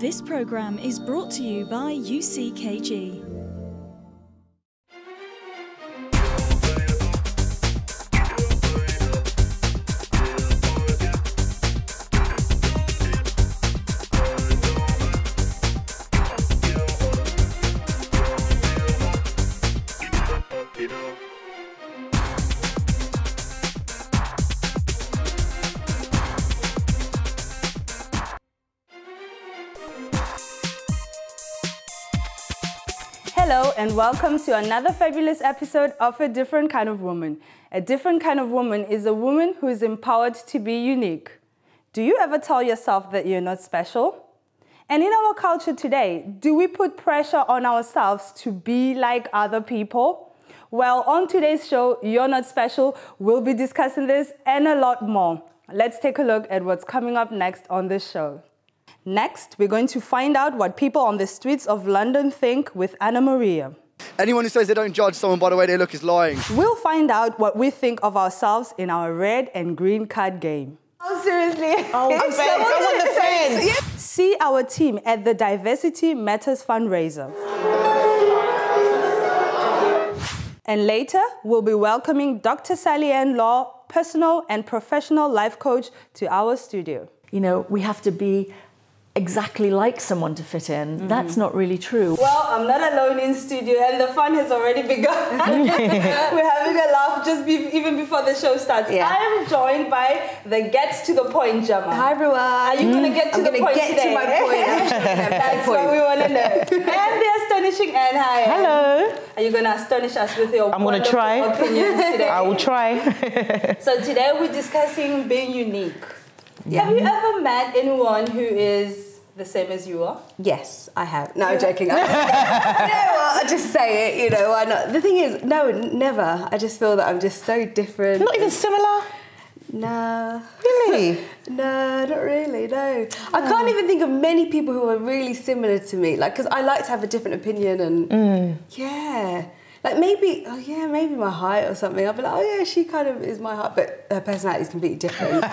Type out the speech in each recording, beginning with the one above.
This program is brought to you by UCKG. Hello and welcome to another fabulous episode of A Different Kind of Woman. A different kind of woman is a woman who is empowered to be unique. Do you ever tell yourself that you're not special? And in our culture today, do we put pressure on ourselves to be like other people? Well, on today's show, You're Not Special, we'll be discussing this and a lot more. Let's take a look at what's coming up next on this show. Next, we're going to find out what people on the streets of London think with Anna Maria. Anyone who says they don't judge someone by the way they look is lying. We'll find out what we think of ourselves in our red and green card game. Oh, seriously? Oh, I'm on the fence. See our team at the Diversity Matters fundraiser. And later, we'll be welcoming Dr. Sally Ann Law, personal and professional life coach, to our studio. You know, we have to be exactly like someone to fit in. Mm-hmm. That's not really true. Well, I'm not alone in studio and the fun has already begun. We're having a laugh even before the show starts. Yeah. I am joined by the Gets to the Point Gemma. Hi everyone. Are you going to get to the point today? To my point. That's what we want to know. And the astonishing Anne. Hi. Hello. Are you going to astonish us with your wonderful opinions today? I will try. So today we're discussing being unique. Yeah. Have you ever met anyone who is the same as you are? Yes, I have. No, I'm joking. I just say it, you know, why not? The thing is, no, never. I just feel that I'm just so different. Not even similar? No. Really? No, not really, no. I can't even think of many people who are really similar to me. Like, because I like to have a different opinion and, yeah. Like maybe my height or something. I'll be like, oh yeah, she kind of is my height, but her personality is completely different.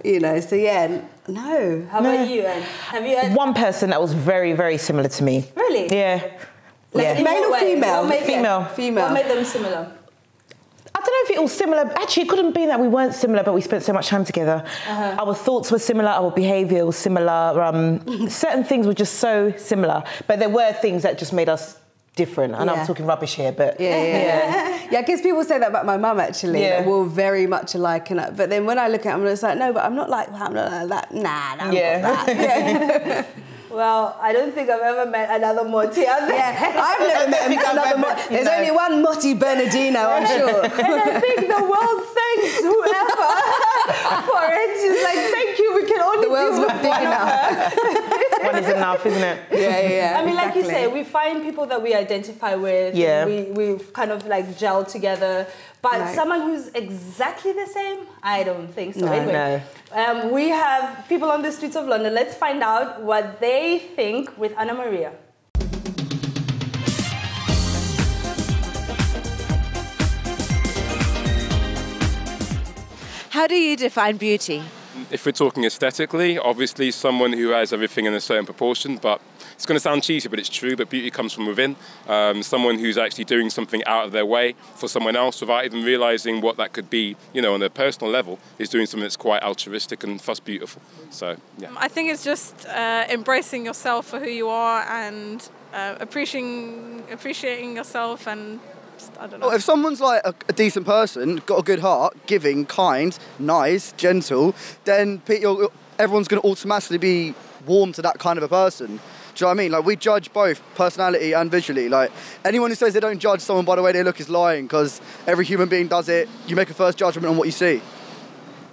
You know, so yeah, no. How about you, Anne? Have you had one person that was very, very similar to me? Really? Yeah. Like male or female? Female. What made them similar? I don't know if it was similar. Actually, it couldn't be that we weren't similar, but we spent so much time together. Our thoughts were similar, our behaviour was similar. Certain things were just so similar, but there were things that just made us different. And I'm talking rubbish here, but yeah, because people say that about my mum actually. That we're very much alike, but then when I look at it, I'm just like, no, but I'm not like that. I'm not like that. Nah, I'm not that. Well, I don't think I've ever met another Motti. I've never met another Motti. There's only one Motti Bernardino, I'm sure. And I think the world thanks whoever for it. It's like, thank you, we can only the world's not big enough. One is enough, isn't it? Yeah. I mean, like you say, we find people that we identify with. Yeah. We kind of like gel together. But someone who's exactly the same, I don't think so. Anyway, we have people on the streets of London. Let's find out what they think with Anna Maria. How do you define beauty? If we're talking aesthetically, obviously someone who has everything in a certain proportion, but it's going to sound cheesy, but it's true, but beauty comes from within. Someone who's actually doing something out of their way for someone else without even realising what that could be, you know, on a personal level, is doing something that's quite altruistic and thus beautiful. So, yeah. I think it's just embracing yourself for who you are and appreciating yourself and I don't know. Well, if someone's like a decent person, got a good heart, giving, kind, nice, gentle, then everyone's going to automatically be warm to that kind of a person. Do you know what I mean? Like, we judge both personality and visually. Like, anyone who says they don't judge someone by the way they look is lying, because every human being does it. You make a first judgment on what you see.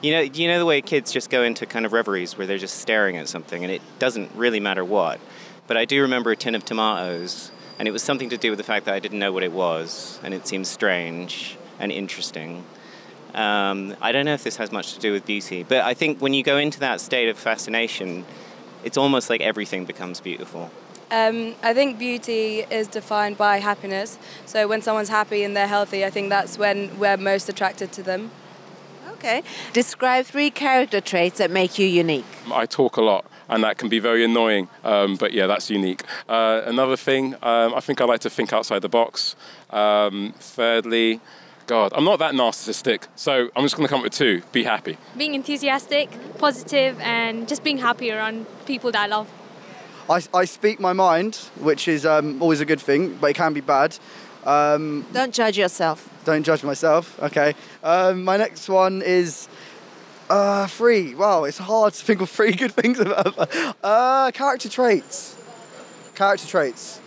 You know the way kids just go into kind of reveries where they're just staring at something and it doesn't really matter what. But I do remember a tin of tomatoes, and it was something to do with the fact that I didn't know what it was, and it seemed strange and interesting. I don't know if this has much to do with beauty, but I think when you go into that state of fascination, it's almost like everything becomes beautiful. I think beauty is defined by happiness. So when someone's happy and they're healthy, I think that's when we're most attracted to them. Okay. Describe 3 character traits that make you unique. I talk a lot. and that can be very annoying. But yeah, that's unique. Another thing, I think I like to think outside the box. Thirdly, God, I'm not that narcissistic, so I'm just going to come up with 2. Be happy. Being enthusiastic, positive, and just being happy around people that I love. I speak my mind, which is always a good thing, but it can be bad. Don't judge yourself. Don't judge myself. Okay. My next one is 3. Wow, it's hard to think of 3 good things about. Character traits. Character traits.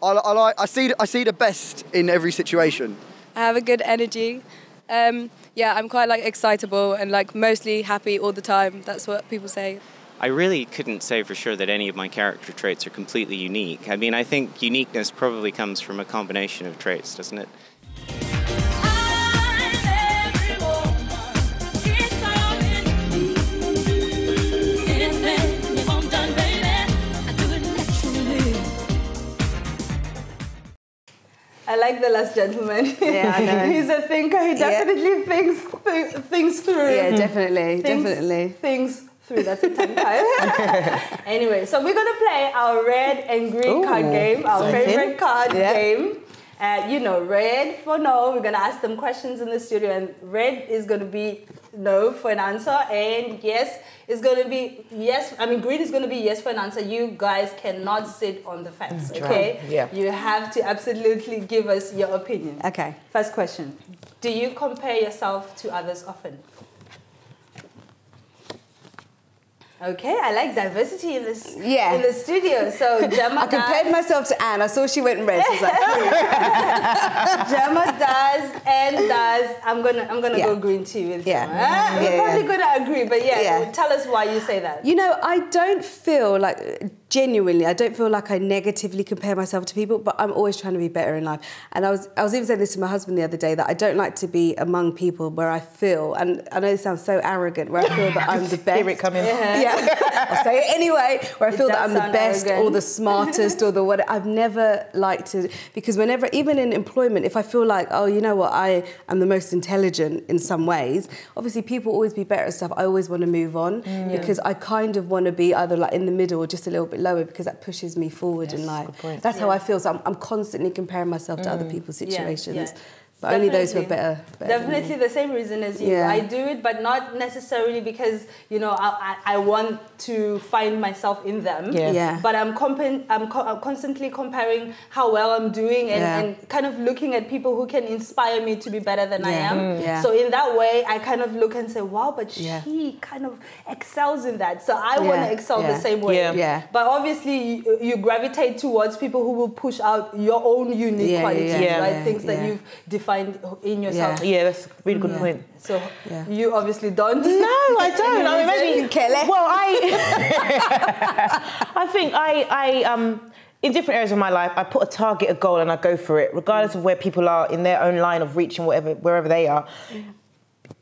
I see the best in every situation. I have a good energy. Yeah, I'm quite like excitable and like mostly happy all the time. That's what people say. I really couldn't say for sure that any of my character traits are completely unique. I mean, I think uniqueness probably comes from a combination of traits, doesn't it? I like the last gentleman. Yeah, I know. He's a thinker. He definitely thinks through. Yeah, definitely. Things through. That's a tongue tie. Anyway, so we're going to play our red and green card game, our favorite card game. You know, red for no. We're going to ask them questions in the studio, and red is going to be no for an answer, and yes is going to be yes. I mean, green is going to be yes for an answer. You guys cannot sit on the fence, okay? Yeah. You have to absolutely give us your opinion. Okay. First question. Do you compare yourself to others often? Okay, I like diversity in this in the studio. So Gemma I compared myself to Anne. I saw she went red. So I was like, Gemma does and does. I'm gonna go green too with Gemma. We're probably gonna agree, but tell us why you say that. You know, I don't feel like genuinely, I don't feel like I negatively compare myself to people, but I'm always trying to be better in life. And I was even saying this to my husband the other day, that I don't like to be among people where I feel, and I know it sounds so arrogant, where I feel that I'm the best. Hear it coming. Yeah. I'll say it anyway, where I feel that I'm the best or the smartest or the what. I've never liked to, because whenever, even in employment, if I feel like, oh, you know what, I am the most intelligent in some ways, obviously people always be better at stuff. I always want to move on because I kind of want to be either like in the middle or just a little bit lower, because that pushes me forward in life. That's how I feel. So I'm constantly comparing myself to other people's situations. But Definitely. only those who are better Definitely the same reason as you. I do it, but not necessarily because, you know, I want to find myself in them. But I'm constantly comparing how well I'm doing and kind of looking at people who can inspire me to be better than I am. So in that way, I kind of look and say, wow, but she kind of excels in that. So I want to excel the same way. But obviously, you gravitate towards people who will push out your own unique qualities, right? Things that you've defined in yourself. Yeah, that's a really good point. So you obviously don't. No, I don't. I imagine you care less. Well, I think I in different areas of my life, I put a target, a goal, and I go for it, regardless of where people are in their own line of reaching wherever they are.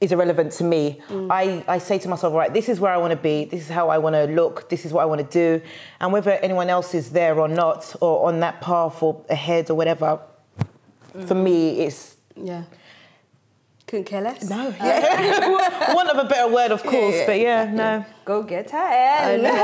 Is irrelevant to me. I say to myself, right, this is where I want to be, this is how I want to look, this is what I want to do, and whether anyone else is there or not, or on that path or ahead or whatever, for me, it's... Couldn't care less. No. Want of a better word, of course, but no. Go get her in. I know,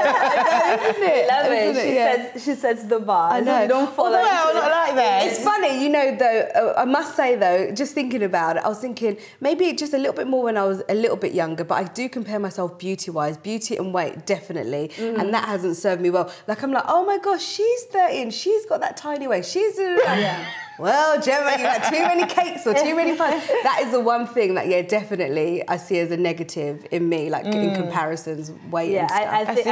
isn't it? Love it. She sets the bar. I know. You don't follow. Well, not like that. It's funny, you know, though, I must say, though, just thinking about it, I was thinking maybe just a little bit more when I was a little bit younger, but I do compare myself beauty-wise, beauty and weight, definitely, and that hasn't served me well. Like, I'm like, oh my gosh, she's 13, she's got that tiny waist, she's... Well, Gemma, you got too many cakes or too many pies. That is the one thing that, definitely I see as a negative in me, like in comparisons, weight and stuff. I think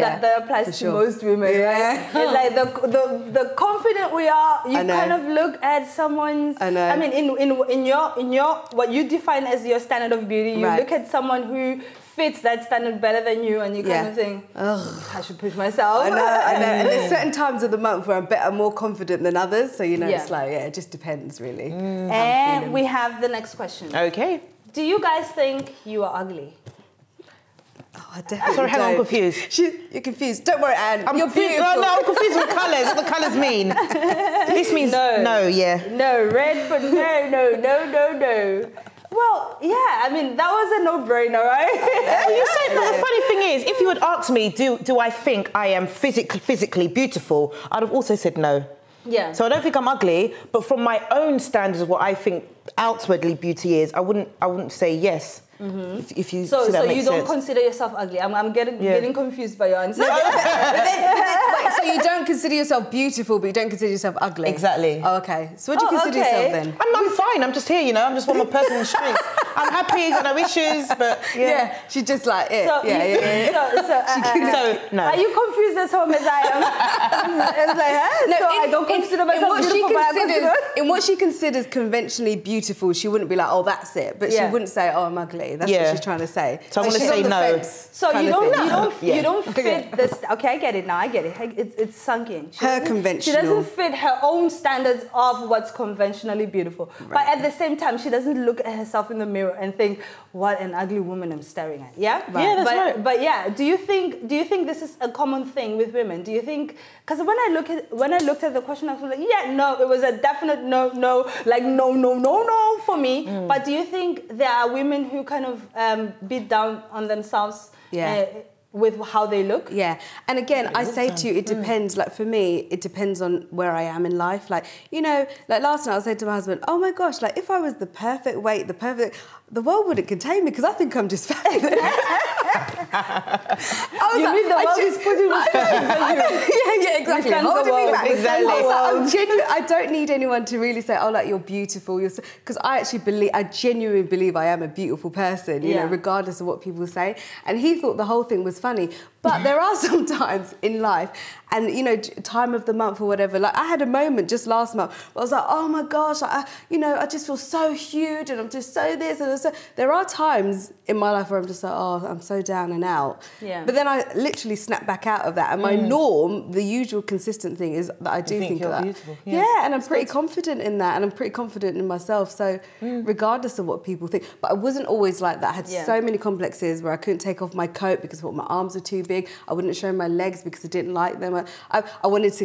that applies to most women, right? It's like the confident we are, you kind of look at someone's... I mean, in your what you define as your standard of beauty, you look at someone who fits that standard better than you, and you kind of think, I should push myself. I know. And there's certain times of the month where I'm more confident than others, so it's like, it just depends, really. And we have the next question. Okay. Do you guys think you are ugly? Oh, I definitely Sorry, hang on, I'm confused. You're confused. Don't worry, Anne. You're beautiful. No, I'm confused with colours. What the colours mean? This means no, No, red for no. Well, yeah, I mean, that was a no-brainer, right? You said, but the funny thing is, if you had asked me, do I think I am physically beautiful, I'd have also said no. Yeah. So I don't think I'm ugly, but from my own standards of what I think outwardly beauty is, I wouldn't say yes. Mm-hmm. If you so that you don't sense. consider yourself ugly. I'm getting confused by your answer. Wait, so you don't consider yourself beautiful, but you don't consider yourself ugly? Exactly. Oh, okay. So what do you consider yourself then? I'm fine. I'm just here, you know. I'm just one more person in the streets. I'm happy, got no issues, but yeah, she's just like it. So, So no. Are you confused as home as I am? It's like, huh? No, so I don't consider myself beautiful. In what she considers conventionally beautiful, she wouldn't be like, oh, that's it. But she wouldn't say, oh, I'm ugly. That's what she's trying to say. So I'm going to say no. So you don't fit this. Okay, I get it now. I get it. It's sunk in. Conventional. She doesn't fit her own standards of what's conventionally beautiful. Right. But at the same time, she doesn't look at herself in the mirror and think, what an ugly woman I'm staring at. Yeah? Right. Yeah, that's right. But yeah, do you think this is a common thing with women? Do you think, because when I looked at the question, I was like, yeah, no, it was a definite no, like no for me. But do you think there are women who kind of beat down on themselves with how they look? Yeah. And again, I say to you, it depends. Like for me, it depends on where I am in life. Like, you know, like last night I said to my husband, oh my gosh, like if I was the perfect weight, the world wouldn't contain me because I think I'm just fabulous. The world is putting restrictions on you? Yeah, exactly. Holding me back. Exactly. I'm genuine. I don't need anyone to really say, oh, like you're beautiful. Because I genuinely believe I am a beautiful person, you know, regardless of what people say. And he thought the whole thing was funny. But there are some times in life, and you know, time of the month or whatever. Like I had a moment just last month where I was like, oh my gosh, I just feel so huge, and I'm just so this and so. There are times in my life where I'm just like, oh, I'm so down and out. Yeah. But then I literally snap back out of that, and my norm, the usual consistent thing, is that I do think you're that. Beautiful. Yeah, and I'm pretty confident in that, and I'm pretty confident in myself. So regardless of what people think, but I wasn't always like that. I had so many complexes where I couldn't take off my coat because my arms were too big. I wouldn't show my legs because I didn't like them. I was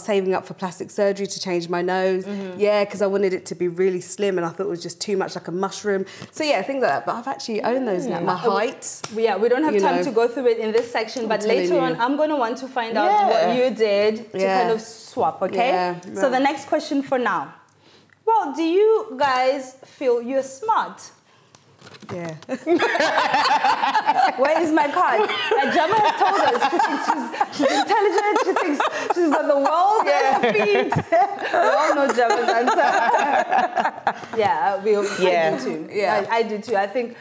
saving up for plastic surgery to change my nose. Because I wanted it to be really slim, and I thought it was just too much like a mushroom. So yeah, things like that. But I've actually owned those now. My height. Yeah, we don't have time to go through it in this section, but later on, I'm going to want to find out what you did to kind of swap, okay? Yeah, right. So the next question for now. Well, do you guys feel you're smart? Yeah. Where is my card? Gemma has told us she thinks she's intelligent, she thinks she's got the world at her feet. We all know Gemma's answer. I do too. Yeah. I do too. I think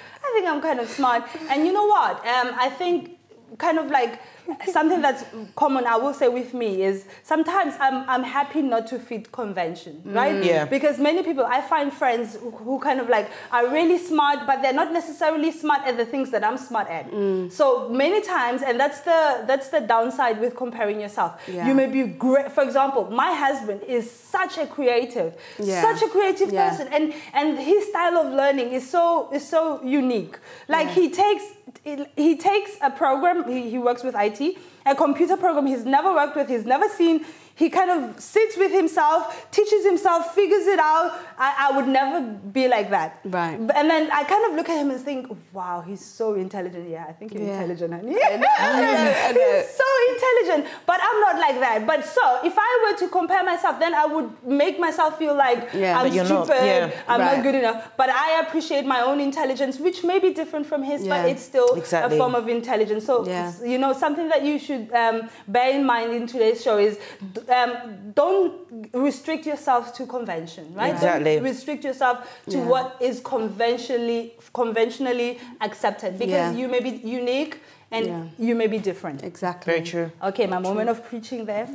I'm kind of smart. And you know what? I think kind of like something that's common, I will say, with me is sometimes I'm happy not to fit convention, right? Yeah. Because many people, I find friends who kind of like are really smart, but they're not necessarily smart at the things that I'm smart at. So many times, and that's the downside with comparing yourself. Yeah. You may be great. For example, my husband is such a creative, person, and his style of learning is so unique. Like he takes a program, he works with IT, a computer program he's never worked with, he's never seen. He kind of sits with himself, teaches himself, figures it out. I would never be like that. Right. And then I kind of look at him and think, wow, he's so intelligent. Yeah, I think you're intelligent, honey. He's so intelligent. But I'm not like that. But so, if I were to compare myself, then I would make myself feel like I'm stupid, I'm not good enough. But I appreciate my own intelligence, which may be different from his, but it's still a form of intelligence. So, you know, something that you should bear in mind in today's show is don't restrict yourself to convention, right? Exactly. Don't restrict yourself to what is conventionally accepted, because you may be unique and you may be different. Exactly. Very true. Okay, my moment of preaching there.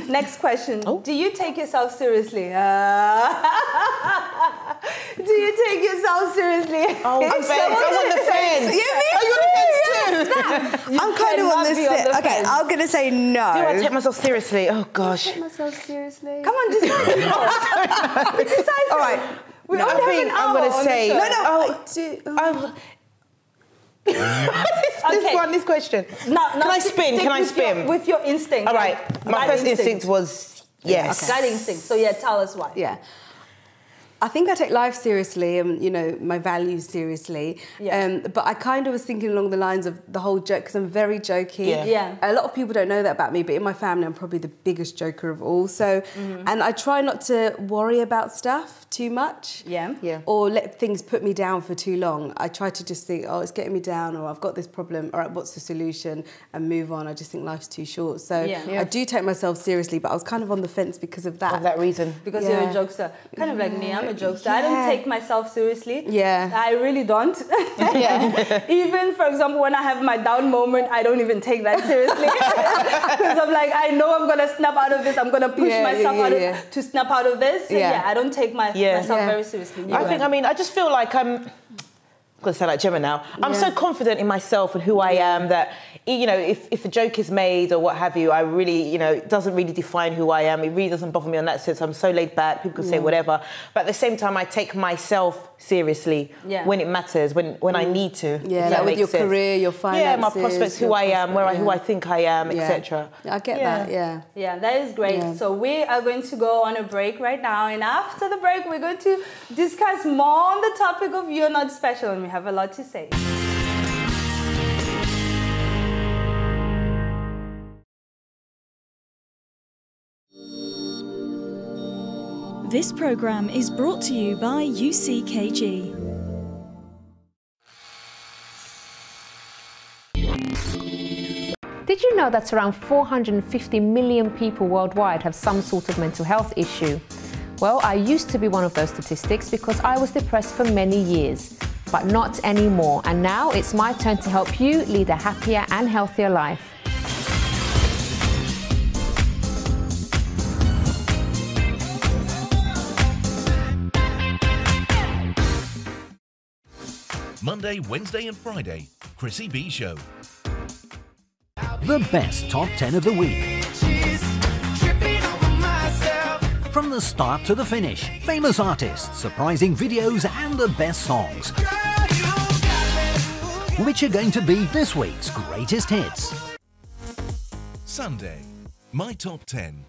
Next question. Oh. Do you take yourself seriously? Do you take yourself seriously? Oh, I'm on the fence. I'm kind of on this. Okay, I'm going to say no. Do I take myself seriously? Oh, gosh. Take myself seriously? Come on, decide. Decide. All right. We don't have an hour. I'm going to say... This question. Can I spin? Can I spin? With your instinct. All right. My first instinct was yes. Okay. Gut instinct. So tell us why. Yeah. I think I take life seriously and, you know, my values seriously. Yeah. But I kind of was thinking along the lines of the whole joke, because I'm very jokey. Yeah. A lot of people don't know that about me, but in my family, I'm probably the biggest joker of all. So, and I try not to worry about stuff too much. Yeah. Or let things put me down for too long. I try to just think, oh, it's getting me down, or I've got this problem, all right, what's the solution, and move on. I just think life's too short. So I do take myself seriously, but I was kind of on the fence because of that. For that reason. Because you're a jokester. Kind of like me, I'm a jokester. I don't take myself seriously. Yeah. I really don't. Even, for example, when I have my down moment, I don't even take that seriously. Because I'm like, I know I'm going to snap out of this. I'm going to push myself to snap out of this. So I don't take myself very seriously. I just feel like I'm going to sound like Gemma now. I'm so confident in myself and who I am that, you know, if a joke is made or what have you, I really, you know, it doesn't really define who I am. It really doesn't bother me on that sense. I'm so laid back. People can say whatever. But at the same time, I take myself seriously when it matters, when I need to. Yeah, like with your career, your finances. Yeah, my prospects, who I am, who I think I am, etc. I get that, Yeah, that is great. Yeah. So we are going to go on a break right now. And after the break, we're going to discuss more on the topic of You're Not Special. And we have a lot to say. This program is brought to you by UCKG. Did you know that around 450 million people worldwide have some sort of mental health issue? Well, I used to be one of those statistics because I was depressed for many years, but not anymore. And now it's my turn to help you lead a happier and healthier life. Monday, Wednesday and Friday, Chrissy B Show. The best top 10 of the week. From the start to the finish, famous artists, surprising videos and the best songs. Which are going to be this week's greatest hits. Sunday, My Top 10.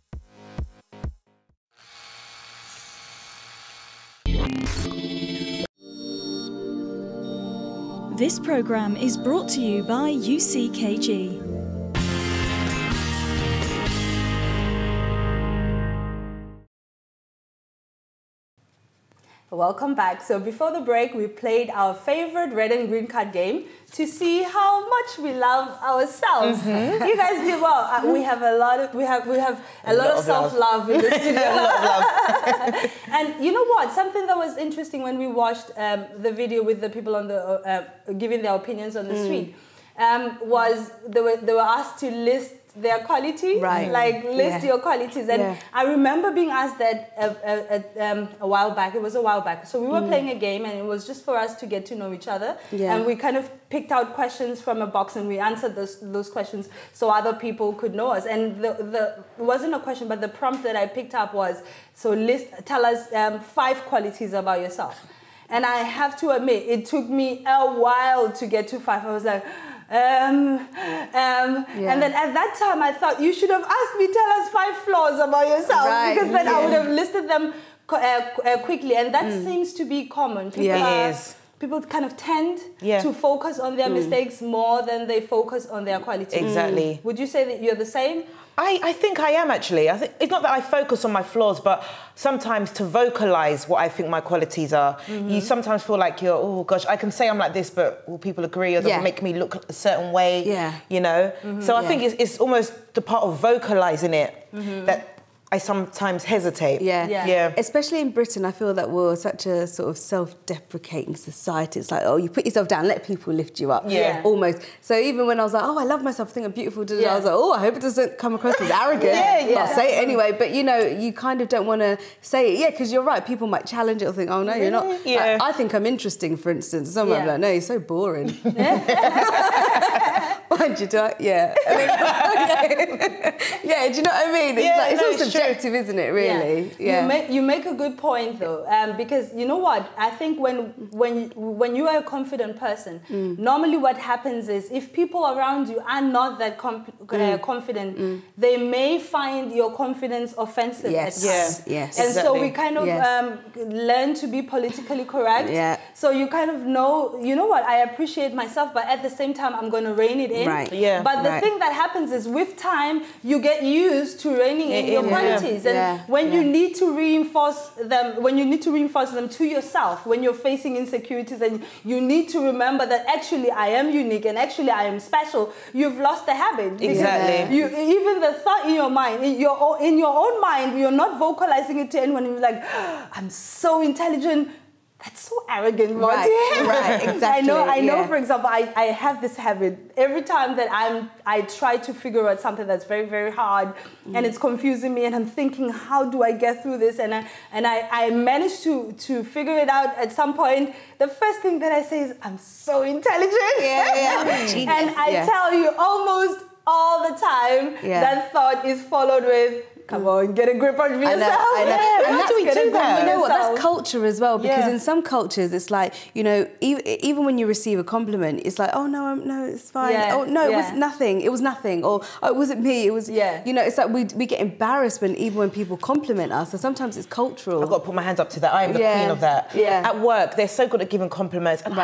This program is brought to you by UCKG. Welcome back. So before the break, we played our favorite red and green card game to see how much we love ourselves. You guys did well. We have a lot of self-love in the studio. And you know what? Something that was interesting when we watched the video with the people on the giving their opinions on the street was they were asked to list their qualities, list your qualities. And I remember being asked that a while back. It was a while back. So we were playing a game, and it was just for us to get to know each other. And we kind of picked out questions from a box, and we answered those questions so other people could know us. And it wasn't a question, but the prompt that I picked up was, tell us 5 qualities about yourself. And I have to admit, it took me a while to get to 5. I was like, and then at that time I thought you should have asked me, tell us 5 flaws about yourself, because then I would have listed them quickly, and that seems to be common. People kind of tend to focus on their mistakes more than they focus on their qualities. Exactly. Would you say that you're the same? I think I am, actually. I think it's not that I focus on my flaws, but sometimes to vocalise what I think my qualities are, you sometimes feel like you're, oh gosh, I can say I'm like this, but will people agree, or does it make me look a certain way? You know? So I think it's almost the part of vocalising it that I sometimes hesitate. Especially in Britain, I feel that we're such a sort of self-deprecating society. It's like, oh, you put yourself down, let people lift you up. Almost. So even when I was like, oh, I love myself, I think I'm beautiful, I was like, oh, I hope it doesn't come across as arrogant. I'll say it anyway. But, you know, you kind of don't want to say it. Because you're right, people might challenge it or think, oh, no, you're not. Like, I think I'm interesting, for instance. Someone might be like, no, you're so boring. Like, mind you, do I? Yeah. Yeah, do you know what I mean? It's all subjective, isn't it, really? Yeah. You make a good point, though, because you know what? I think when you are a confident person, normally what happens is if people around you are not that confident, they may find your confidence offensive at times. Yes. And so we kind of learn to be politically correct. Yeah. So you kind of know, you know what, I appreciate myself, but at the same time, I'm going to rein it in. Right. Yeah. But the thing that happens is with time, you get used to reining in your qualities. And when you need to reinforce them to yourself, when you're facing insecurities and you need to remember that actually I am unique and actually I am special, you've lost the habit. Exactly. Even the thought in your mind, in your own mind, you're not vocalizing it to anyone. You're like, I'm so intelligent. That's so arrogant, Monty. Right, exactly. I know. For example, I have this habit. Every time that I try to figure out something that's very, very hard, and it's confusing me, and I'm thinking, how do I get through this? And I manage to figure it out at some point. The first thing that I say is, I'm so intelligent. And I tell you, almost all the time, that thought is followed with, come on, get a grip on yourself. I know. And How do we do that? You know what? That's culture as well. Because in some cultures, it's like, you know, even when you receive a compliment, it's like, oh no, it's fine. Oh no, it was nothing. It was nothing. Or oh, it wasn't me. It was. You know, it's like we get embarrassed when people compliment us. So sometimes it's cultural. I've got to put my hands up to that. I am the queen of that. At work, they're so good at giving compliments. And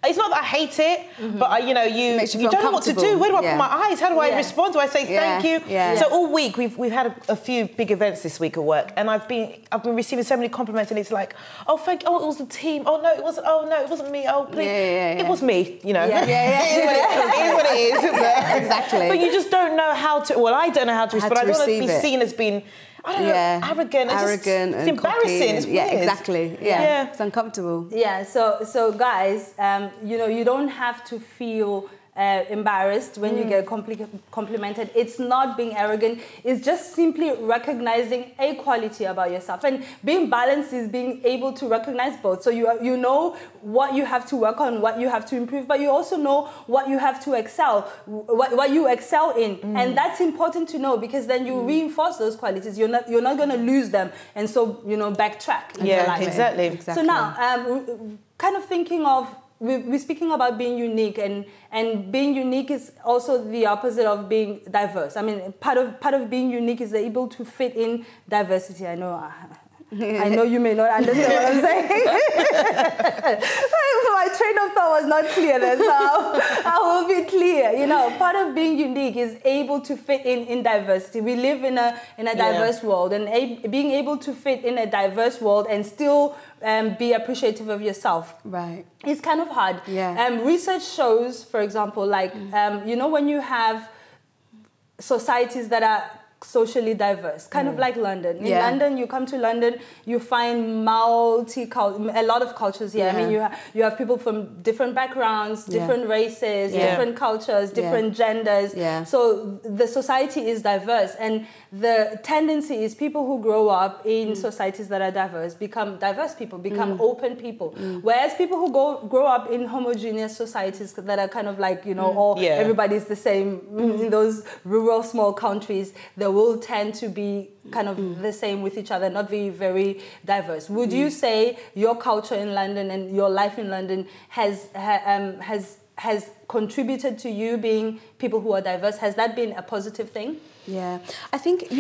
it's not that I hate it, but you don't know what to do. Where do I put my eyes? How do I respond? Do I say thank you? So all week we've had a few big events this week at work, and I've been receiving so many compliments, and it's like, oh thank you, oh it was the team, oh no it wasn't me, oh please, it was me, you know. It is what it is, isn't it? Exactly. But you just don't know how to. Well, I don't know how to respond. I don't want to be seen as being, I don't know, arrogant. It's embarrassing. It's weird. Exactly. Yeah. It's uncomfortable. Yeah. So guys, you know, you don't have to feel embarrassed when you get complimented. It's not being arrogant. It's just simply recognizing a quality about yourself. And being balanced is being able to recognize both. So you know what you have to work on, what you have to improve, but you also know what you have to excel, what you excel in. And that's important to know, because then you reinforce those qualities. You're not going to lose them. And so, you know, backtrack. Exactly. So now, kind of thinking of, we're speaking about being unique, and being unique is also the opposite of being diverse. I mean, part of being unique is able to fit in diversity. I know you may not understand what I'm saying. My train of thought was not clear there, so I will be clear. You know, part of being unique is able to fit in diversity. We live in a diverse world, and being able to fit in a diverse world and still be appreciative of yourself. Right. It's kind of hard. Yeah. Research shows, for example, like, you know, when you have societies that are socially diverse, kind of like London. In London, you come to London, you find a lot of cultures here. I mean, you have people from different backgrounds, different races, different cultures, different genders. So the society is diverse, and the tendency is people who grow up in societies that are diverse become diverse people, become open people. Whereas people who grow up in homogeneous societies that are kind of like, you know, everybody's the same in those rural small countries, they will tend to be kind of the same with each other, not very, very diverse. Would you say your culture in London and your life in London has contributed to you being people who are diverse? Has that been a positive thing? Yeah, I think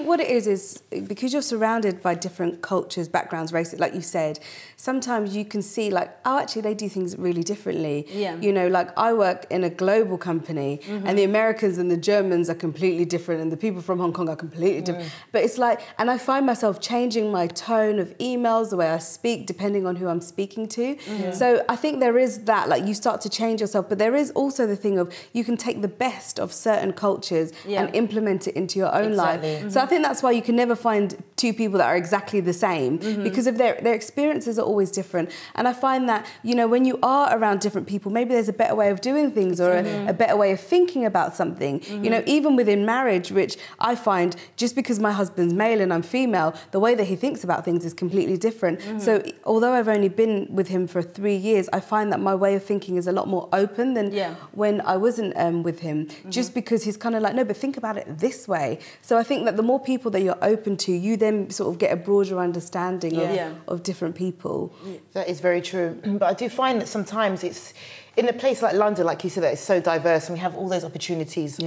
what it is because you're surrounded by different cultures, backgrounds, races, like you said, sometimes you can see like, oh, actually they do things really differently. Yeah. You know, like I work in a global company and the Americans and the Germans are completely different and the people from Hong Kong are completely different. But it's like, and I find myself changing my tone of emails, the way I speak, depending on who I'm speaking to. So I think there is that, like you start to change yourself, but there is also the thing of you can take the best of certain cultures and implement it into your own life. So I think that's why you can never find two people that are exactly the same because of their experiences are always different. And I find that, you know, when you are around different people, maybe there's a better way of doing things or a better way of thinking about something. You know, even within marriage, which I find just because my husband's male and I'm female, the way that he thinks about things is completely different. So although I've only been with him for 3 years, I find that my way of thinking is a lot more open than when I wasn't with him, just because he's kind of like, no, but think about it this way. So I think that the more people that you're open to, you then sort of get a broader understanding of different people. That is very true. But I do find that sometimes it's, in a place like London, like you said, that it's so diverse and we have all those opportunities,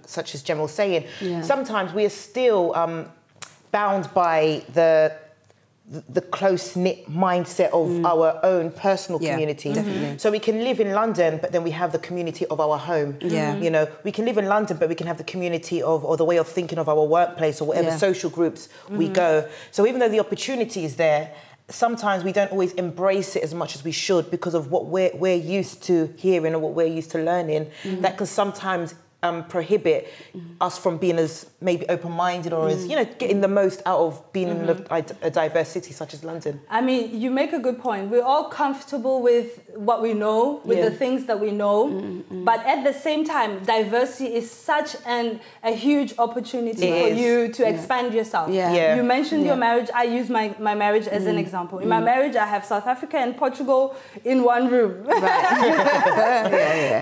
such as Jem was saying, sometimes we are still bound by the close-knit mindset of our own personal community. So we can live in London, but then we have the community of our home. You know, we can live in London, but we can have the community of, or the way of thinking of our workplace or whatever social groups we go. So even though the opportunity is there, sometimes we don't always embrace it as much as we should because of what we're used to hearing or what we're used to learning. That can sometimes prohibit us from being as maybe open-minded or as, you know, getting the most out of being in a diverse city such as London. I mean, you make a good point. We're all comfortable with what we know, with the things that we know, but at the same time, diversity is such a huge opportunity for you to expand yourself. You mentioned your marriage. I use my marriage as an example. In my marriage, I have South Africa and Portugal in one room.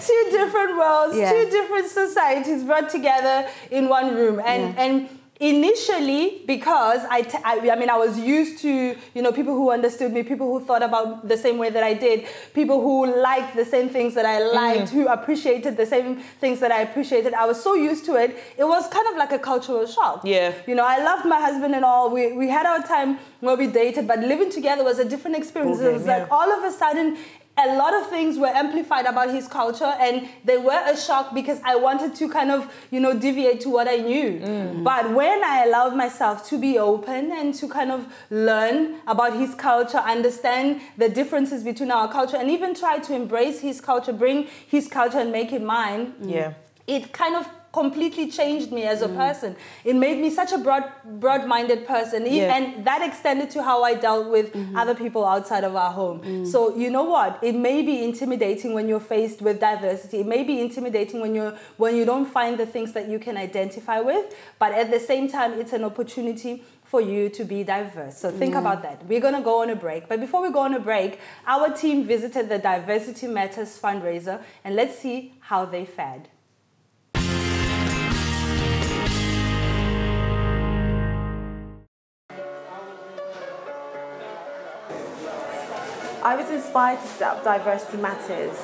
Two different worlds, two different societies brought together in one room. And initially, because I mean, I was used to, you know, people who understood me, people who thought about the same way that I did, people who liked the same things that I liked, who appreciated the same things that I appreciated. I was so used to it. It was kind of like a cultural shock. You know, I loved my husband and all. We had our time where we dated, but living together was a different experience. It was like all of a sudden, a lot of things were amplified about his culture, and they were a shock because I wanted to kind of, you know, deviate to what I knew. But when I allowed myself to be open and to kind of learn about his culture, understand the differences between our culture, and even try to embrace his culture, bring his culture and make it mine, it kind of completely changed me as a person. It made me such a broad-minded person, and that extended to how I dealt with other people outside of our home. So you know what? It may be intimidating when you're faced with diversity. It may be intimidating when you don't find the things that you can identify with, but at the same time, it's an opportunity for you to be diverse. So think about that. We're going to go on a break. But before we go on a break, our team visited the Diversity Matters fundraiser, and let's see how they fared. I was inspired to set up Diversity Matters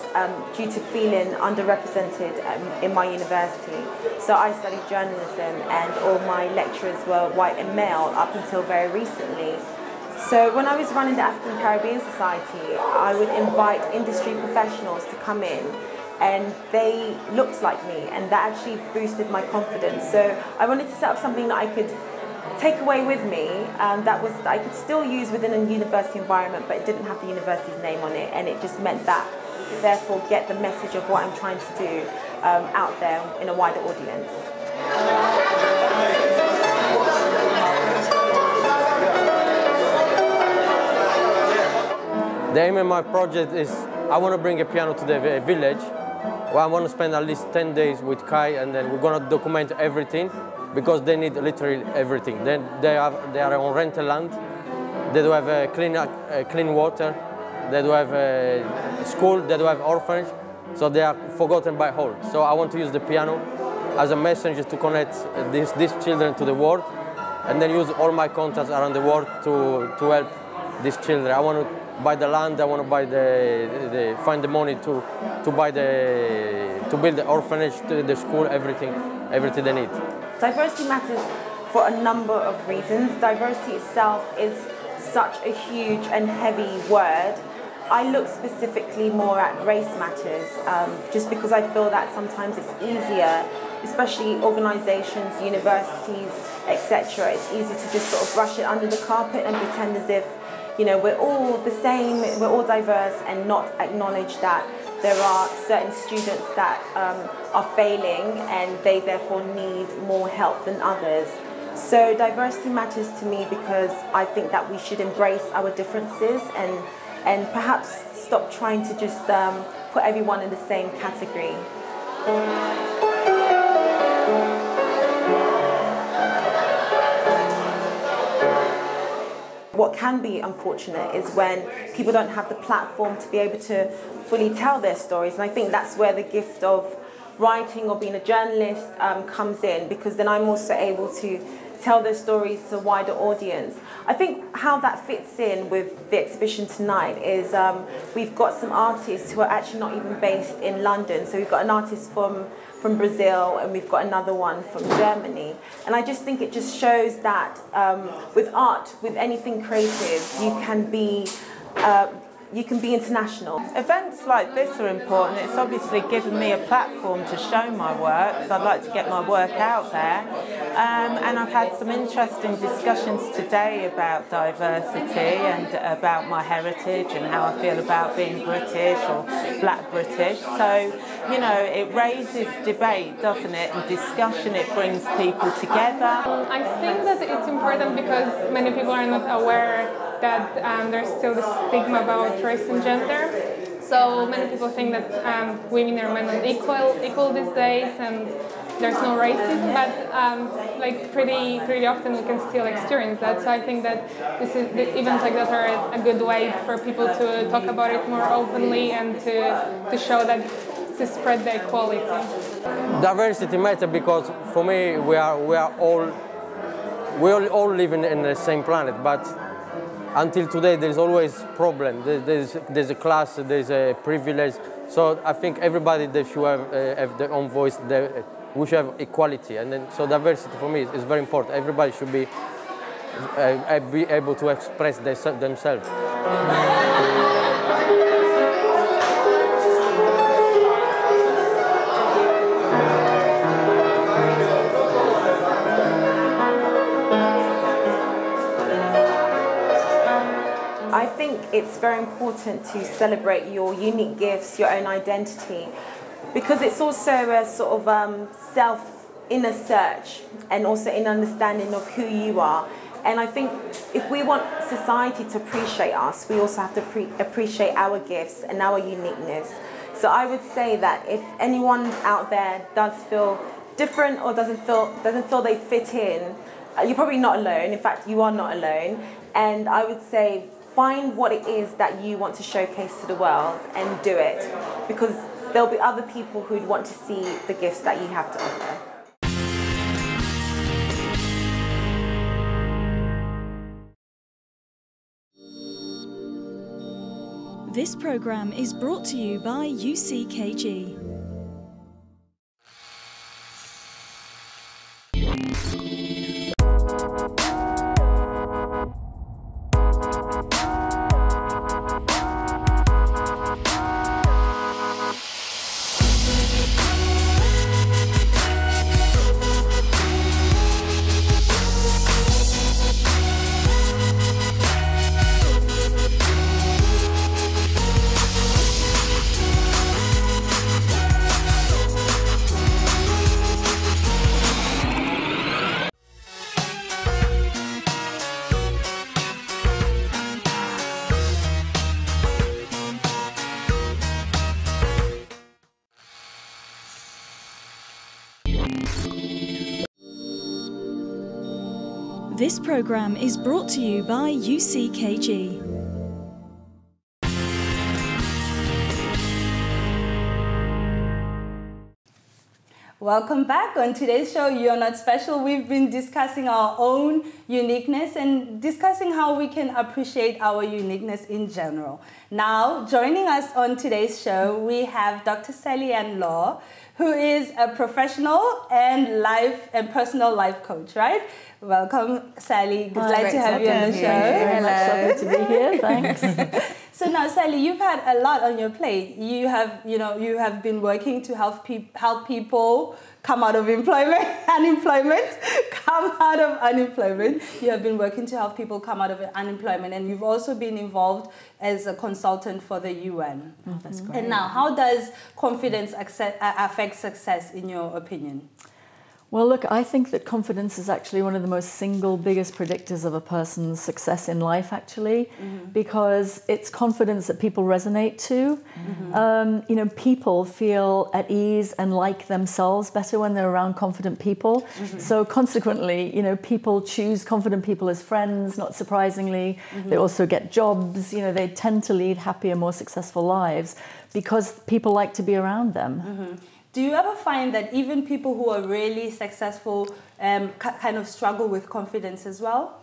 due to feeling underrepresented in my university. So I studied journalism and all my lecturers were white and male up until very recently. So when I was running the African Caribbean Society, I would invite industry professionals to come in, and they looked like me, and that actually boosted my confidence. So I wanted to set up something that I could take away with me, that I could still use within a university environment, but it didn't have the university's name on it, and it just meant that, therefore, get the message of what I'm trying to do out there in a wider audience. The aim of my project is I want to bring a piano to the village. Well, I want to spend at least 10 days with Kai, and then we're going to document everything, because they need literally everything. Then they are on rental land. They do have clean water. They do have a school. They do have orphanage. So they are forgotten by all. So I want to use the piano as a messenger to connect these children to the world, and then use all my contacts around the world to help these children. I want to buy the land. I want to buy find the money to build the orphanage, the school, everything they need. Diversity matters for a number of reasons. Diversity itself is such a huge and heavy word. I look specifically more at race matters, just because I feel that sometimes it's easier, especially organisations, universities, etc. It's easy to just sort of brush it under the carpet and pretend as if, you know, we're all the same, we're all diverse, and not acknowledge that there are certain students that are failing and they therefore need more help than others. So diversity matters to me because I think that we should embrace our differences and perhaps stop trying to just put everyone in the same category. What can be unfortunate is when people don't have the platform to be able to fully tell their stories. And I think that's where the gift of writing or being a journalist comes in, because then I'm also able to tell their stories to a wider audience. I think how that fits in with the exhibition tonight is we've got some artists who are actually not even based in London. So we've got an artist from Brazil, and we've got another one from Germany. And I just think it just shows that with art, with anything creative, you can be international. Events like this are important. It's obviously given me a platform to show my work, because I'd like to get my work out there. And I've had some interesting discussions today about diversity and about my heritage and how I feel about being British or Black British. So, you know, it raises debate, doesn't it, and discussion. It brings people together. I think that it's important because many people are not aware that there's still this stigma about race and gender. So many people think that women are men and equal these days, and there's no racism. But like pretty often we can still experience that. So I think that events like that are a good way for people to talk about it more openly and to show that, to spread the equality. Diversity matters because for me we all living in the same planet, but until today there's always problem. There's a class, there's a privilege. So I think everybody they should have their own voice. We should have equality, and then so diversity for me is very important. Everybody should be able to express themselves. I think it's very important to celebrate your unique gifts, your own identity, because it's also a sort of inner search and also in understanding of who you are. And I think if we want society to appreciate us, we also have to appreciate our gifts and our uniqueness. So I would say that if anyone out there does feel different or doesn't feel they fit in, you're probably not alone. In fact, you are not alone. And I would say find what it is that you want to showcase to the world and do it, because there'll be other people who'd want to see the gifts that you have to offer. This program is brought to you by UCKG. This program is brought to you by UCKG. Welcome back. On today's show, You're Not Special, we've been discussing our own uniqueness and discussing how we can appreciate our uniqueness in general. Now, joining us on today's show, we have Dr. Sally Ann Law, who is a professional and personal life coach, right? Welcome, Sally. Glad to have you on the show. Hello. Lovely to be here. Thanks. So now, Sally, you've had a lot on your plate. You have been working to help people come out of unemployment. You have been working to help people come out of unemployment, and you've also been involved as a consultant for the UN. Oh, that's great. And now, how does confidence affect success, in your opinion? Well, look, I think that confidence is actually one of the most single biggest predictors of a person's success in life, actually, because it's confidence that people resonate to. You know, people feel at ease and like themselves better when they're around confident people. So consequently, you know, people choose confident people as friends, not surprisingly. They also get jobs, you know, they tend to lead happier, more successful lives because people like to be around them. Do you ever find that even people who are really successful kind of struggle with confidence as well?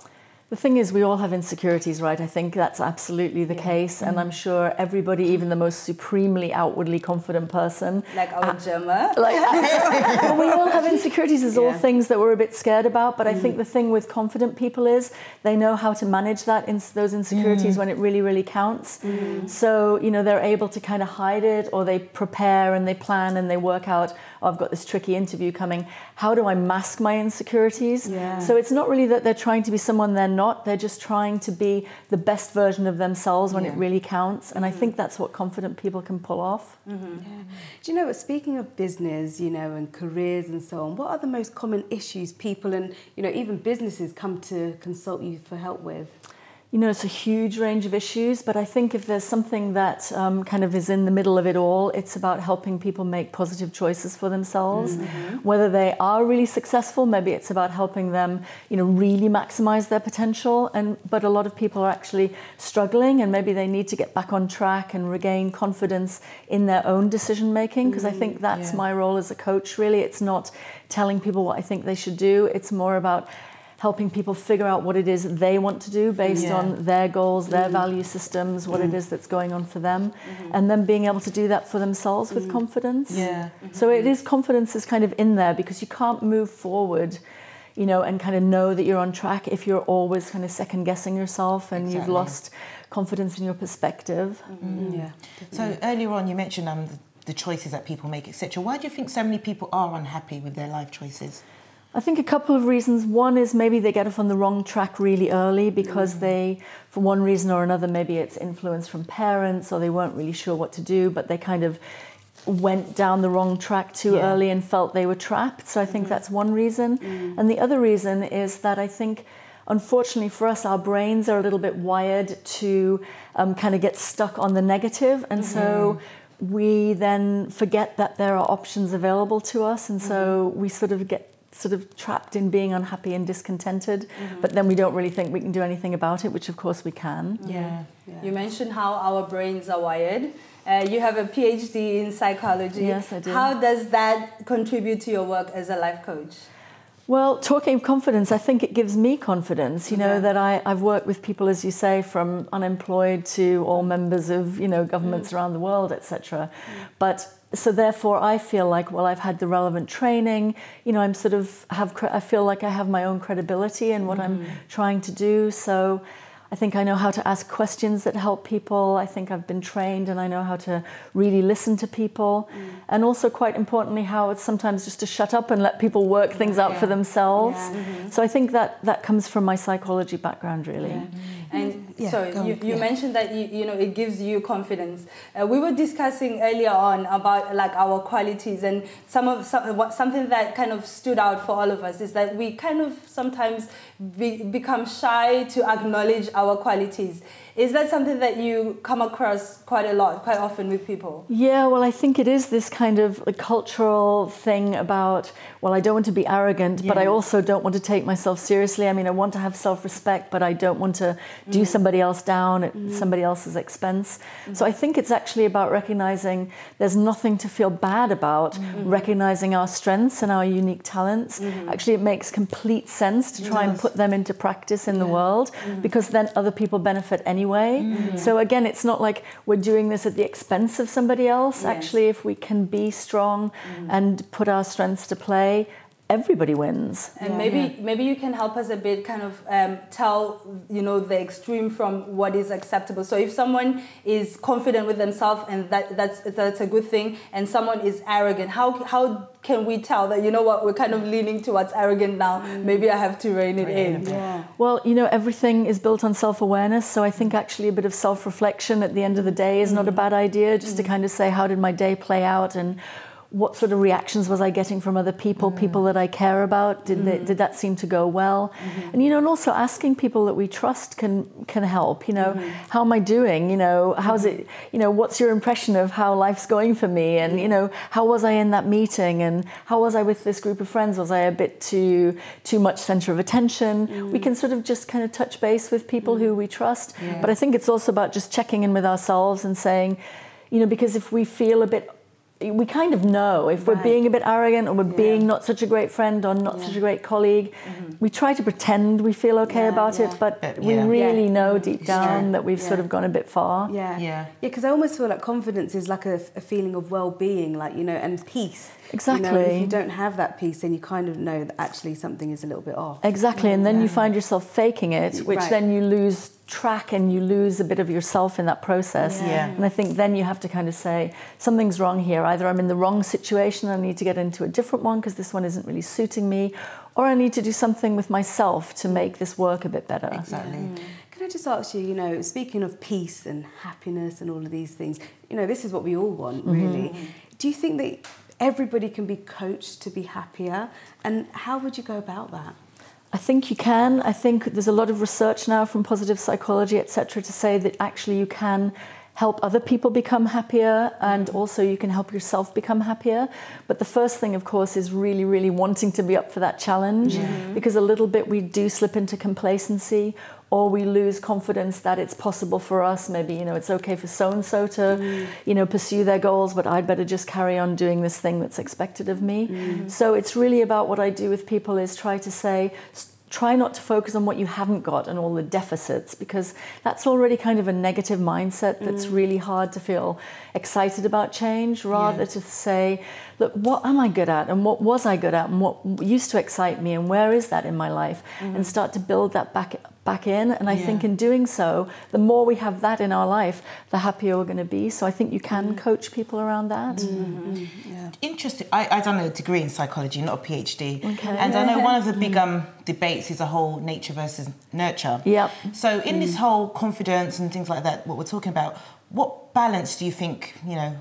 The thing is, we all have insecurities, right? I think that's absolutely the case. And I'm sure everybody, even the most supremely outwardly confident person... Like our Gemma. Well, we all have insecurities. There's all things that we're a bit scared about. But I think the thing with confident people is they know how to manage those insecurities when it really, really counts. So, you know, they're able to kind of hide it, or they prepare and they plan and they work out, oh, I've got this tricky interview coming. How do I mask my insecurities? So it's not really that they're trying to be someone they're not. They're just trying to be the best version of themselves when it really counts. And I think that's what confident people can pull off. Do you know what, speaking of business, you know, and careers and so on, what are the most common issues people and, you know, even businesses come to consult you for help with? You know, it's a huge range of issues, but I think if there's something that kind of is in the middle of it all, it's about helping people make positive choices for themselves. Whether they are really successful, maybe it's about helping them, you know, really maximize their potential. But a lot of people are actually struggling, and maybe they need to get back on track and regain confidence in their own decision making, because I think that's my role as a coach, really. It's not telling people what I think they should do. It's more about helping people figure out what it is they want to do based on their goals, their value systems, what it is that's going on for them, and then being able to do that for themselves with confidence. So it is, confidence is kind of in there, because you can't move forward, you know, and kind of know that you're on track if you're always kind of second guessing yourself and you've lost confidence in your perspective. So earlier on you mentioned the choices that people make, etc. Why do you think so many people are unhappy with their life choices? I think a couple of reasons. One is maybe they get off on the wrong track really early because they, for one reason or another, maybe it's influence from parents or they weren't really sure what to do, but they kind of went down the wrong track too early and felt they were trapped. So I think that's one reason. And the other reason is that I think, unfortunately for us, our brains are a little bit wired to kind of get stuck on the negative. And so we then forget that there are options available to us. And so we sort of get trapped in being unhappy and discontented, but then we don't really think we can do anything about it, which of course we can. You mentioned how our brains are wired. You have a PhD in psychology. Yes, I do. How does that contribute to your work as a life coach? Well, talking of confidence, I think it gives me confidence, you know, that I've worked with people, as you say, from unemployed to all members of, you know, governments around the world, etc. But so therefore I feel like, well, I've had the relevant training, you know, I feel like I have my own credibility in what I'm trying to do. So I think I know how to ask questions that help people. I think I've been trained and I know how to really listen to people. And also, quite importantly, how it's sometimes just to shut up and let people work things out for themselves. So I think that comes from my psychology background, really. And so you mentioned that you know it gives you confidence. We were discussing earlier on about like our qualities, and something that kind of stood out for all of us is that we kind of sometimes become shy to acknowledge our qualities. Is that something that you come across quite often with people? Yeah, well, I think it is this kind of cultural thing about, well, I don't want to be arrogant, but I also don't want to take myself seriously. I mean, I want to have self-respect, but I don't want to do somebody else down at somebody else's expense. So I think it's actually about recognizing there's nothing to feel bad about, recognizing our strengths and our unique talents. Actually, it makes complete sense to try and put them into practice in the world, because then other people benefit anyway. So again, it's not like we're doing this at the expense of somebody else. Actually, if we can be strong and put our strengths to play, everybody wins. And maybe you can help us a bit, kind of tell, you know, the extreme from what is acceptable. So if someone is confident with themselves and that's a good thing, and someone is arrogant, how can we tell that, you know what, we're kind of leaning towards arrogant now, maybe I have to rein it in? Well, you know, everything is built on self-awareness, so I think actually a bit of self-reflection at the end of the day is not a bad idea, just to kind of say, how did my day play out, and what sort of reactions was I getting from other people, people that I care about? Did that seem to go well? And, and also asking people that we trust can help. How am I doing? How's it? What's your impression of how life's going for me? And, how was I in that meeting? And how was I with this group of friends? Was I a bit too much center of attention? We can sort of just kind of touch base with people who we trust. But I think it's also about just checking in with ourselves and saying, because if we feel a bit, we kind of know if we're being a bit arrogant or we're being not such a great friend or not such a great colleague. We try to pretend we feel okay about it, but we really know deep down that we've sort of gone a bit far. Because I almost feel like confidence is like a feeling of well-being, like, and peace. Exactly. If you don't have that peace, then you kind of know that actually something is a little bit off. Exactly, and then you find yourself faking it, which then you lose track and you lose a bit of yourself in that process. And I think then you have to kind of say, something's wrong here. Either I'm in the wrong situation, I need to get into a different one because this one isn't really suiting me, or I need to do something with myself to make this work a bit better. Exactly. Can I just ask you, speaking of peace and happiness and all of these things, this is what we all want, really. Do you think that everybody can be coached to be happier? And how would you go about that? I think you can. I think there's a lot of research now from positive psychology, etc., to say that actually you can help other people become happier, and also you can help yourself become happier. But the first thing, of course, is really, really wanting to be up for that challenge, because a little bit we do slip into complacency, or we lose confidence that it's possible for us. Maybe, it's okay for so-and-so to, pursue their goals, but I'd better just carry on doing this thing that's expected of me. So it's really about what I do with people is try to say, try not to focus on what you haven't got and all the deficits, because that's already kind of a negative mindset that's really hard to feel excited about change, rather to say, look, what am I good at and what was I good at and what used to excite me and where is that in my life, and start to build that back in. And I think in doing so, the more we have that in our life, the happier we're going to be. So I think you can coach people around that. Interesting. I done a degree in psychology, not a PhD. And I know one of the big debates is the whole nature versus nurture. So in this whole confidence and things like that, what we're talking about, what balance do you think,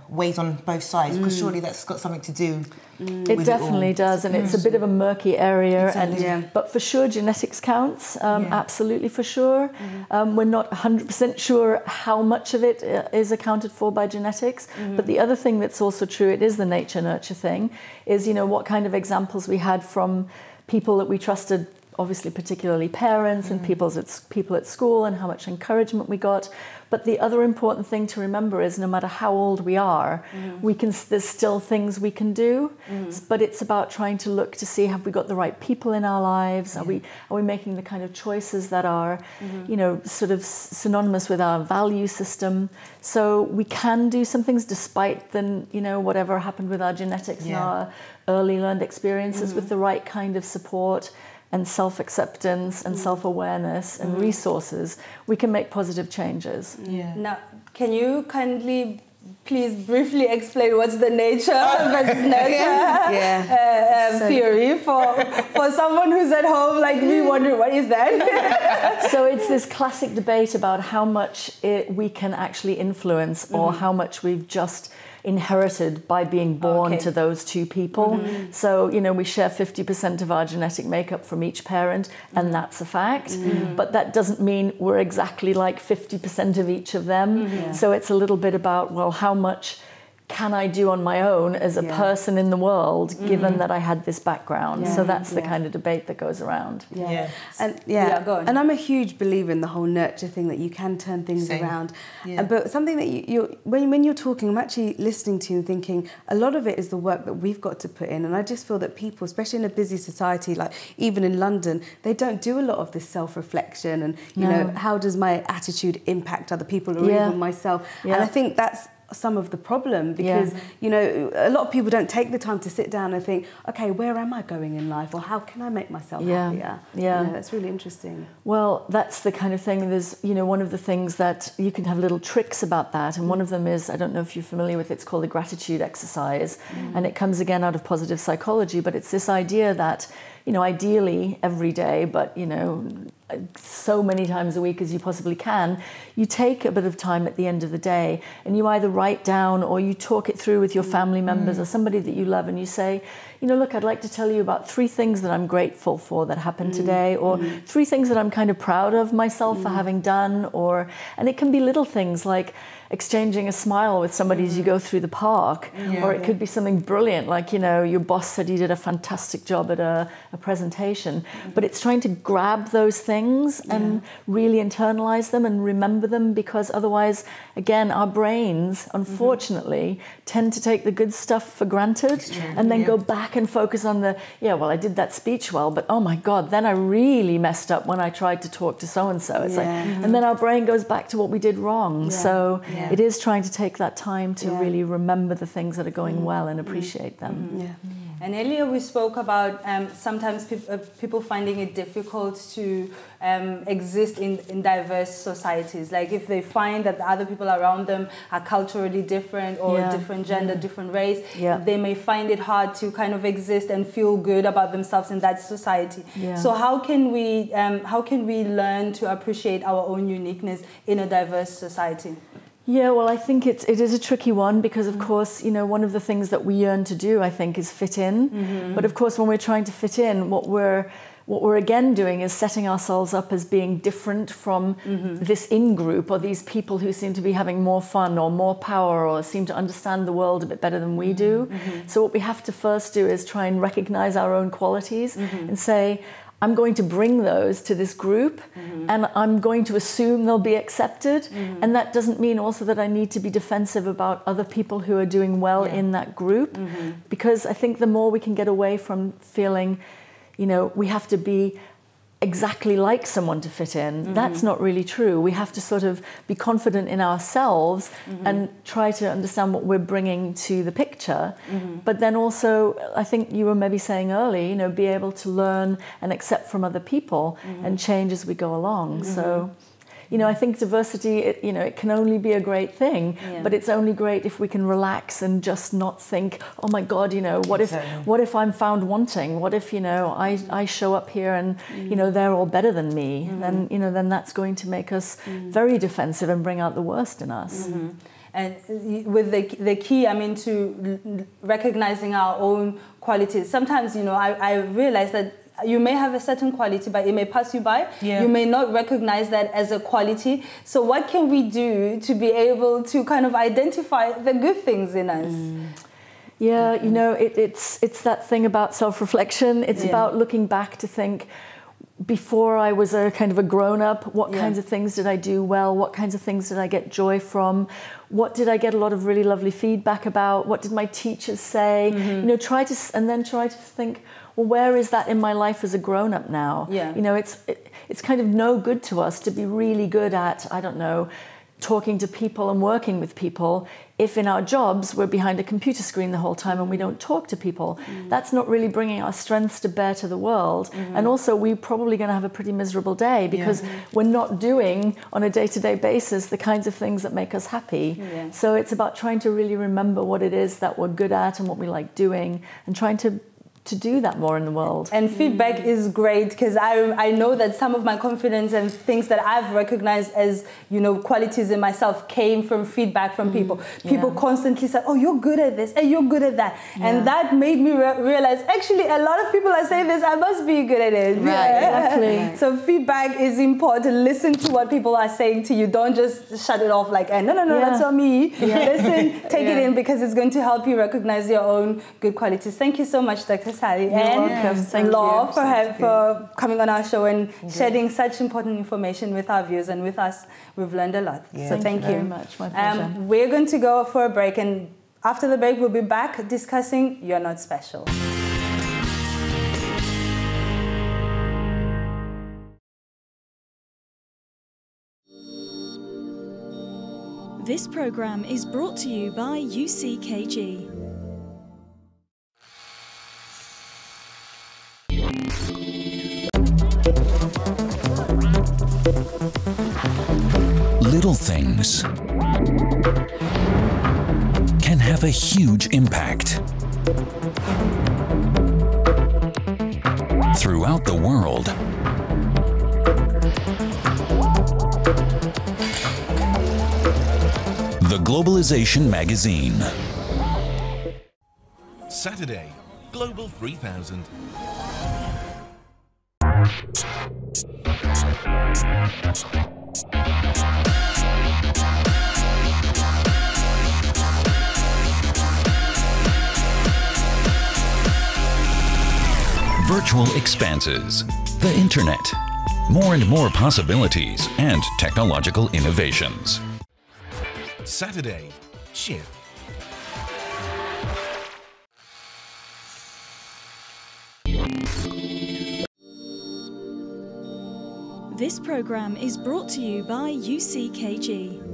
weighs on both sides? Because surely that's got something to do It definitely does, and it's a bit of a murky area. But for sure, genetics counts, absolutely for sure. We're not 100% sure how much of it is accounted for by genetics. But the other thing that's also true, it is the nature-nurture thing, is, what kind of examples we had from people that we trusted, obviously particularly parents and people at school, and how much encouragement we got. But the other important thing to remember is no matter how old we are, there's still things we can do. But it's about trying to look to see, have we got the right people in our lives? Are we making the kind of choices that are, sort of synonymous with our value system? So we can do some things despite whatever happened with our genetics and our early learned experiences, with the right kind of support and self-acceptance and self-awareness and resources, we can make positive changes. Now, can you kindly please briefly explain what's the nature versus nurture theory for someone who's at home like me wondering what is that? So it's this classic debate about how much we can actually influence or how much we've just inherited by being born to those two people. So, we share 50% of our genetic makeup from each parent, and that's a fact. But that doesn't mean we're exactly like 50% of each of them. So it's a little bit about, well, how much can I do on my own as a person in the world, given that I had this background? So that's the kind of debate that goes around. Go on. And I'm a huge believer in the whole nurture thing, that you can turn things around. But something that when you're talking, I'm actually listening to you and thinking a lot of it is the work that we've got to put in. And I just feel that people, especially in a busy society, like even in London, they don't do a lot of this self-reflection and, you know, how does my attitude impact other people or even myself? And I think that's some of the problem, because a lot of people don't take the time to sit down and think, okay, where am I going in life, or how can I make myself happier? That's really interesting. Well, that's the kind of thing. There's one of the things that you can have little tricks about that, and one of them is, I don't know if you're familiar with it, it's called the gratitude exercise, and it comes again out of positive psychology, but it's this idea that ideally every day, but so many times a week as you possibly can, you take a bit of time at the end of the day and you either write down or you talk it through with your family members or somebody that you love, and you say, you know, look, I'd like to tell you about 3 things that I'm grateful for that happened today, or 3 things that I'm kind of proud of myself for having done, and it can be little things like exchanging a smile with somebody as you go through the park, or it could be something brilliant, like, you know, your boss said you did a fantastic job at a presentation. But it's trying to grab those things and really internalize them and remember them, because otherwise, again, our brains, unfortunately, tend to take the good stuff for granted and then go back and focus on the, well, I did that speech well, but oh my God, then I really messed up when I tried to talk to so-and-so. It's like, and then our brain goes back to what we did wrong. So it is trying to take that time to really remember the things that are going well and appreciate them. And earlier we spoke about sometimes people finding it difficult to exist in diverse societies. Like if they find that the other people around them are culturally different or different gender, different race, they may find it hard to kind of exist and feel good about themselves in that society. So how can we learn to appreciate our own uniqueness in a diverse society? Yeah, well, I think it is a tricky one because, of course, you know, one of the things that we yearn to do, I think, is fit in. But of course, when we're trying to fit in, what we're again doing is setting ourselves up as being different from this in-group or these people who seem to be having more fun or more power or seem to understand the world a bit better than we do. So what we have to first do is try and recognize our own qualities and say, I'm going to bring those to this group and I'm going to assume they'll be accepted. And that doesn't mean also that I need to be defensive about other people who are doing well in that group. Because I think the more we can get away from feeling, you know, we have to be exactly like someone to fit in, that's not really true. We have to sort of be confident in ourselves and try to understand what we're bringing to the picture. But then also, I think you were maybe saying early, you know, be able to learn and accept from other people and change as we go along. So, you know, I think diversity, it can only be a great thing, but it's only great if we can relax and just not think, oh my God, you know, what if I'm found wanting? What if, you know, I show up here and, you know, they're all better than me? Then, you know, then that's going to make us very defensive and bring out the worst in us. And with the key, I mean, to recognizing our own qualities. Sometimes, you know, I realize that you may have a certain quality, but it may pass you by. You may not recognize that as a quality. So what can we do to be able to kind of identify the good things in us? Yeah, you know, it's that thing about self-reflection. It's about looking back to think, before I was a kind of a grown-up, what kinds of things did I do well? What kinds of things did I get joy from? What did I get a lot of really lovely feedback about? What did my teachers say? You know, try to think, well, where is that in my life as a grown-up now? You know, it's kind of no good to us to be really good at, I don't know, talking to people and working with people if in our jobs we're behind a computer screen the whole time and we don't talk to people. That's not really bringing our strengths to bear to the world. And also we're probably going to have a pretty miserable day because we're not doing on a day-to-day basis the kinds of things that make us happy. So it's about trying to really remember what it is that we're good at and what we like doing and trying to do that more in the world. And feedback is great because I know that some of my confidence and things that I've recognized as, you know, qualities in myself came from feedback from people. People constantly said, oh, you're good at this and you're good at that. And that made me realize, actually, a lot of people are saying this, I must be good at it. Exactly. So feedback is important. Listen to what people are saying to you. Don't just shut it off like, no, that's not me. Listen, take it in because it's going to help you recognize your own good qualities. Thank you so much, Dr. Sally and Law for coming on our show and shedding such important information with our viewers and with us. We've learned a lot. So thank you very much. My pleasure. We're going to go for a break, and after the break we'll be back discussing You're Not Special. This program is brought to you by UCKG. Little things can have a huge impact. Throughout the world, The Globalization Magazine. Saturday, Global 3000. Virtual expanses, the internet, more and more possibilities and technological innovations. Saturday, Shift. This program is brought to you by UCKG.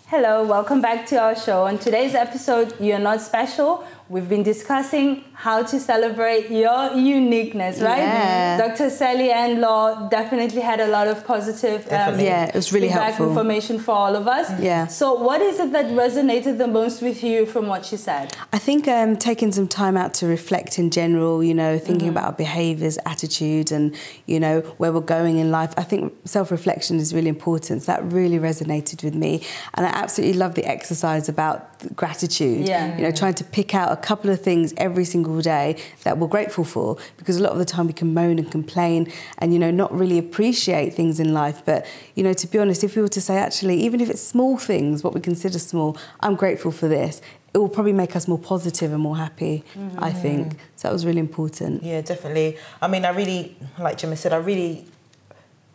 Hello, welcome back to our show. On today's episode, You're Not Special. We've been discussing how to celebrate your uniqueness, right? Yeah. Dr. Sally and Law definitely had a lot of positive yeah, it was really feedback, helpful information for all of us. Yeah. So what is it that resonated the most with you from what she said? I think taking some time out to reflect in general, you know, thinking about our behaviours, attitudes and, you know, where we're going in life. I think self-reflection is really important. So that really resonated with me. And I absolutely love the exercise about gratitude. Yeah. You know, trying to pick out a couple of things every single day that we're grateful for, because a lot of the time we can moan and complain and, you know, not really appreciate things in life. But, you know, to be honest, if we were to say, actually, even if it's small things, what we consider small, I'm grateful for this, it will probably make us more positive and more happy, I think. So that was really important. Yeah, definitely. I mean, I really, like Gemma said,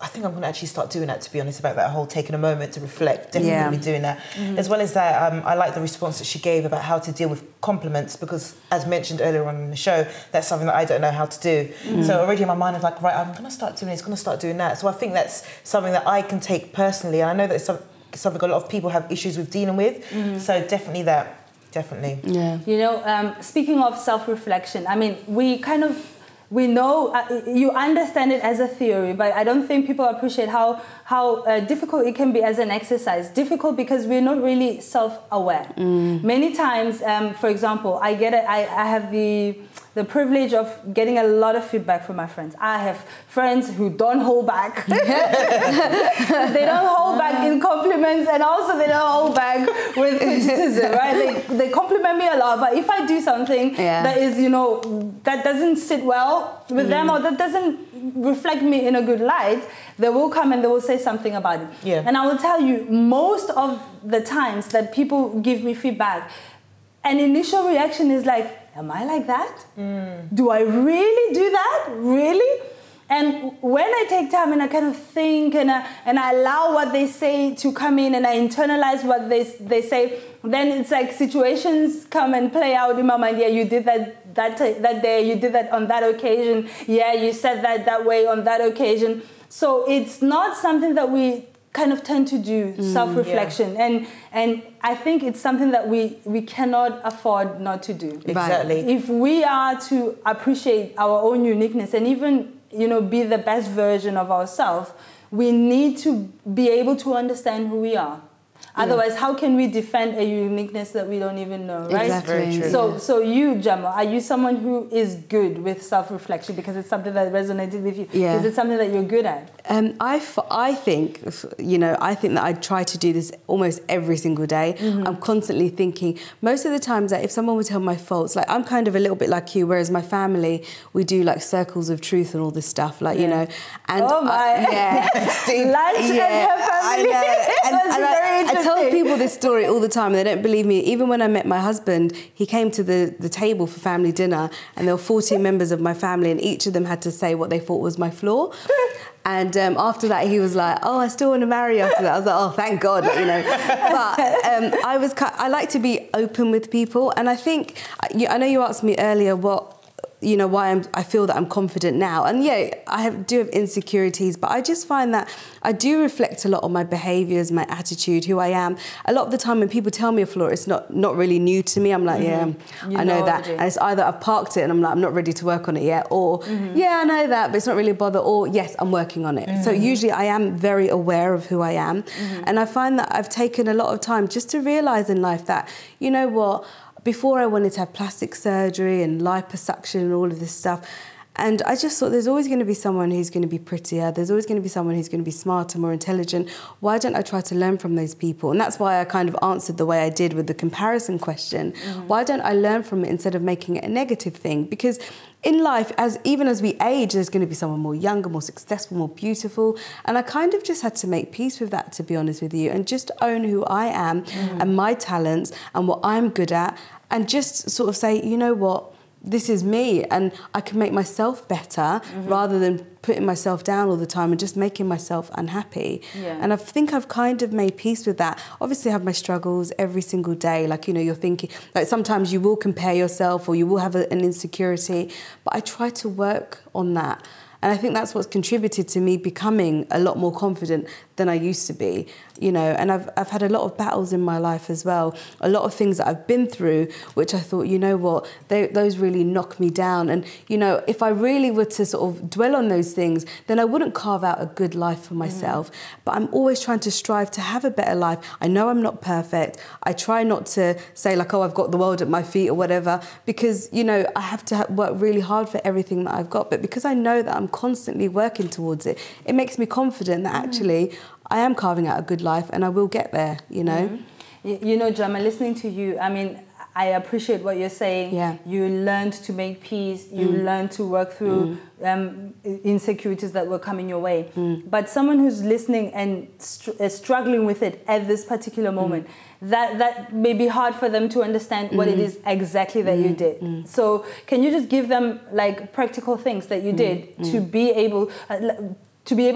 I think I'm going to actually start doing that, to be honest, about that whole taking a moment to reflect. Definitely going to be doing that. As well as that, I like the response that she gave about how to deal with compliments, because as mentioned earlier on in the show, that's something that I don't know how to do. So already in my mind, I was like, right, I'm going to start doing this, going to start doing that. So I think that's something that I can take personally. And I know that it's something a lot of people have issues with dealing with. So definitely that. Definitely. Yeah. You know, speaking of self-reflection, I mean, we know, you understand it as a theory, but I don't think people appreciate how difficult it can be as an exercise. Difficult because we're not really self-aware. Many times, for example, I have the privilege of getting a lot of feedback from my friends. I have friends who don't hold back. They don't hold back in compliments, and also they don't hold back with criticism, right? They compliment me a lot, but if I do something that is, you know, that doesn't sit well with them, or that doesn't reflect me in a good light, they will come and they will say something about it. Yeah. And I will tell you, most of the times that people give me feedback, an initial reaction is like, am I like that? Do I really do that? Really? And when I take time and I kind of think and I allow what they say to come in and I internalize what they say, then it's like situations come and play out in my mind. Yeah, you did that day. You did that on that occasion. Yeah, you said that way on that occasion. So it's not something that we kind of tend to do, self-reflection. Yeah. And I think it's something that we cannot afford not to do. Exactly. If we are to appreciate our own uniqueness and even, you know, be the best version of ourselves, we need to be able to understand who we are. Otherwise, how can we defend a uniqueness that we don't even know, right? Exactly. So you, Gemma, are you someone who is good with self-reflection because it's something that resonated with you? Yeah. Is it something that you're good at? I think, you know, I think that I try to do this almost every single day. I'm constantly thinking, most of the times that if someone would tell my faults, like I'm kind of a little bit like you, whereas my family, we do like circles of truth and all this stuff, like, you know. And lunch and her family. I tell people this story all the time and they don't believe me. Even when I met my husband, he came to the table for family dinner and there were 14 members of my family and each of them had to say what they thought was my flaw. And after that, he was like, "Oh, I still want to marry you." After that, I was like, "Oh, thank God," you know. But I like to be open with people, and I think I know you asked me earlier why I feel that I'm confident now, and yeah, I do have insecurities, but I just find that I do reflect a lot on my behaviours, my attitude, who I am. A lot of the time when people tell me a flaw, it's not really new to me. I'm like, I know that. And it's either I've parked it and I'm like, I'm not ready to work on it yet, or yeah, I know that, but it's not really a bother, or yes, I'm working on it. So usually I am very aware of who I am. And I find that I've taken a lot of time just to realise in life that, you know what, before I wanted to have plastic surgery and liposuction and all of this stuff. And I just thought there's always going to be someone who's going to be prettier. There's always going to be someone who's going to be smarter, more intelligent. Why don't I try to learn from those people? And that's why I kind of answered the way I did with the comparison question. Why don't I learn from it instead of making it a negative thing? Because in life, even as we age, there's going to be someone more younger, more successful, more beautiful. And I kind of just had to make peace with that, to be honest with you, and just own who I am and my talents and what I'm good at, and just sort of say, you know what? This is me, and I can make myself better rather than putting myself down all the time and just making myself unhappy. And I think I've kind of made peace with that. Obviously I have my struggles every single day. Like, you know, you're thinking, like sometimes you will compare yourself or you will have an insecurity, but I try to work on that. And I think that's what's contributed to me becoming a lot more confident than I used to be, you know. And I've had a lot of battles in my life as well, a lot of things that I've been through, which I thought, you know what, those really knock me down. And, you know, if I really were to sort of dwell on those things, then I wouldn't carve out a good life for myself. But I'm always trying to strive to have a better life. I know I'm not perfect. I try not to say like, oh, I've got the world at my feet or whatever, because, you know, I have to work really hard for everything that I've got. But because I know that I'm constantly working towards it, it makes me confident that actually I am carving out a good life and I will get there, you know. You know, Jama, listening to you, I mean, I appreciate what you're saying. You learned to make peace. You learned to work through insecurities that were coming your way. But someone who's listening and struggling with it at this particular moment, that may be hard for them to understand what it is exactly that you did. So can you just give them like practical things that you did to be able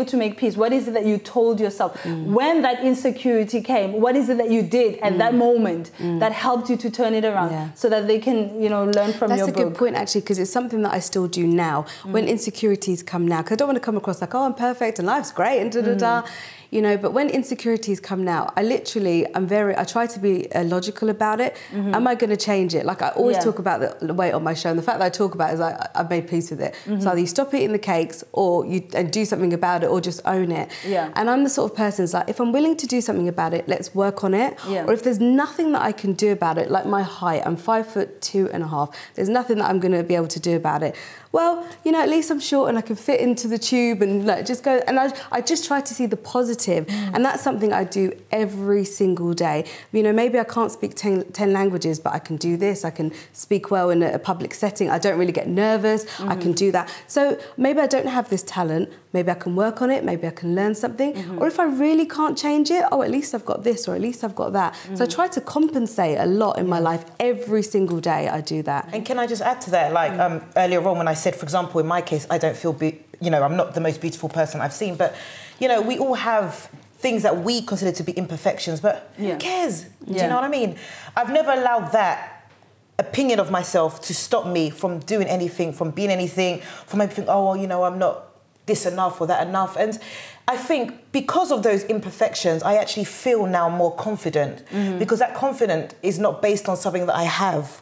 to make peace? What is it that you told yourself? When that insecurity came, what is it that you did at that moment that helped you to turn it around so that they can, you know, learn from your book? That's a good point, actually, because it's something that I still do now. When insecurities come now, because I don't want to come across like, oh, I'm perfect and life's great and da-da-da. You know, but when insecurities come now, I try to be logical about it. Am I going to change it? Like I always talk about the weight on my show, and the fact that I talk about it is like, I've made peace with it. So either you stop eating the cakes or you do something about it or just own it. And I'm the sort of person who's like, if I'm willing to do something about it, let's work on it. Or if there's nothing that I can do about it, like my height, I'm 5'2.5". There's nothing that I'm going to be able to do about it. Well, you know, at least I'm short and I can fit into the tube and like just go. And I just try to see the positive. And that's something I do every single day. You know, maybe I can't speak 10 languages, but I can do this. I can speak well in a public setting. I don't really get nervous. I can do that. So maybe I don't have this talent. Maybe I can work on it. Maybe I can learn something. Or if I really can't change it, oh, at least I've got this or at least I've got that. So I try to compensate a lot in my life. Every single day I do that. And can I just add to that? Like earlier on when I said, for example, in my case, I don't feel, you know, I'm not the most beautiful person I've seen, but, you know, we all have things that we consider to be imperfections, but who cares? Do you know what I mean? I've never allowed that opinion of myself to stop me from doing anything, from being anything, from maybe thinking, oh, well, you know, I'm not this enough or that enough. And I think because of those imperfections, I actually feel now more confident because that confidence is not based on something that I have,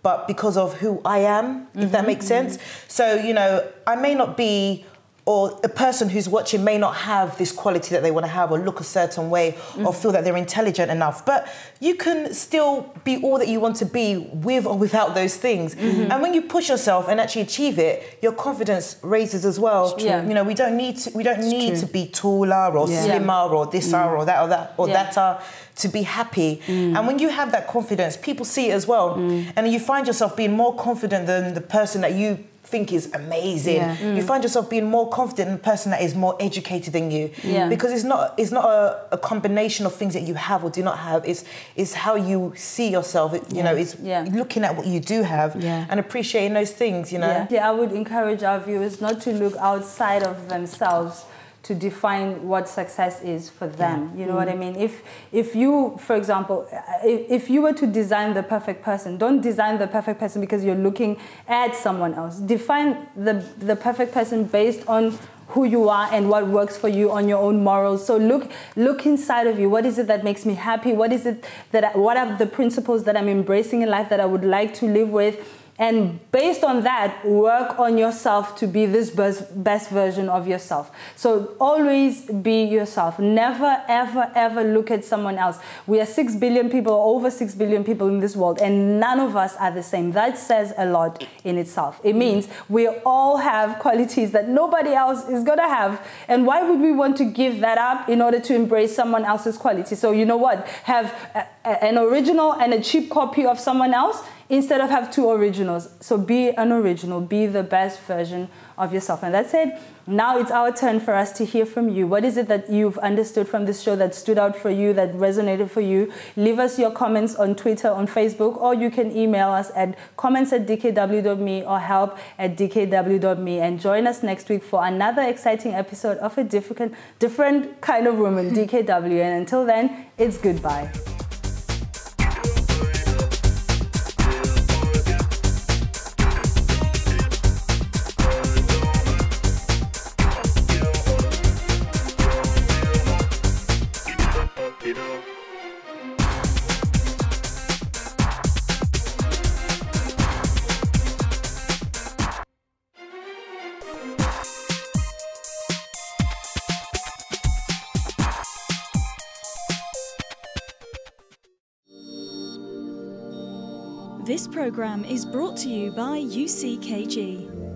but because of who I am, if that makes sense. So, you know, I may not be, or a person who's watching may not have this quality that they want to have or look a certain way or feel that they're intelligent enough, but you can still be all that you want to be with or without those things. And when you push yourself and actually achieve it, your confidence raises as well. You know, we don't need to be taller or slimmer or this or that or that to be happy. And when you have that confidence, people see it as well. And you find yourself being more confident than the person that you think is amazing. You find yourself being more confident in the person that is more educated than you. Because it's not a combination of things that you have or do not have. It's how you see yourself. You know, it's looking at what you do have and appreciating those things, you know. I would encourage our viewers not to look outside of themselves to define what success is for them. You know what I mean? If you, for example, if you were to design the perfect person, don't design the perfect person because you're looking at someone else. Define the perfect person based on who you are and what works for you on your own morals. So look inside of you. What is it that makes me happy? What is it what are the principles that I'm embracing in life that I would like to live with? And based on that, work on yourself to be this best version of yourself. So always be yourself. Never, ever, ever look at someone else. We are 6 billion people, over 6 billion people in this world, and none of us are the same. That says a lot in itself. It means we all have qualities that nobody else is going to have. And why would we want to give that up in order to embrace someone else's quality? So you know what? Have an original and a cheap copy of someone else instead of have two originals. So be an original, be the best version of yourself. And that's it. Now it's our turn for us to hear from you. What is it that you've understood from this show that stood out for you, that resonated for you? Leave us your comments on Twitter, on Facebook, or you can email us at comments@dkw.me or help@dkw.me. And join us next week for another exciting episode of a different kind of woman, DKW. And until then, it's goodbye. This program is brought to you by UCKG.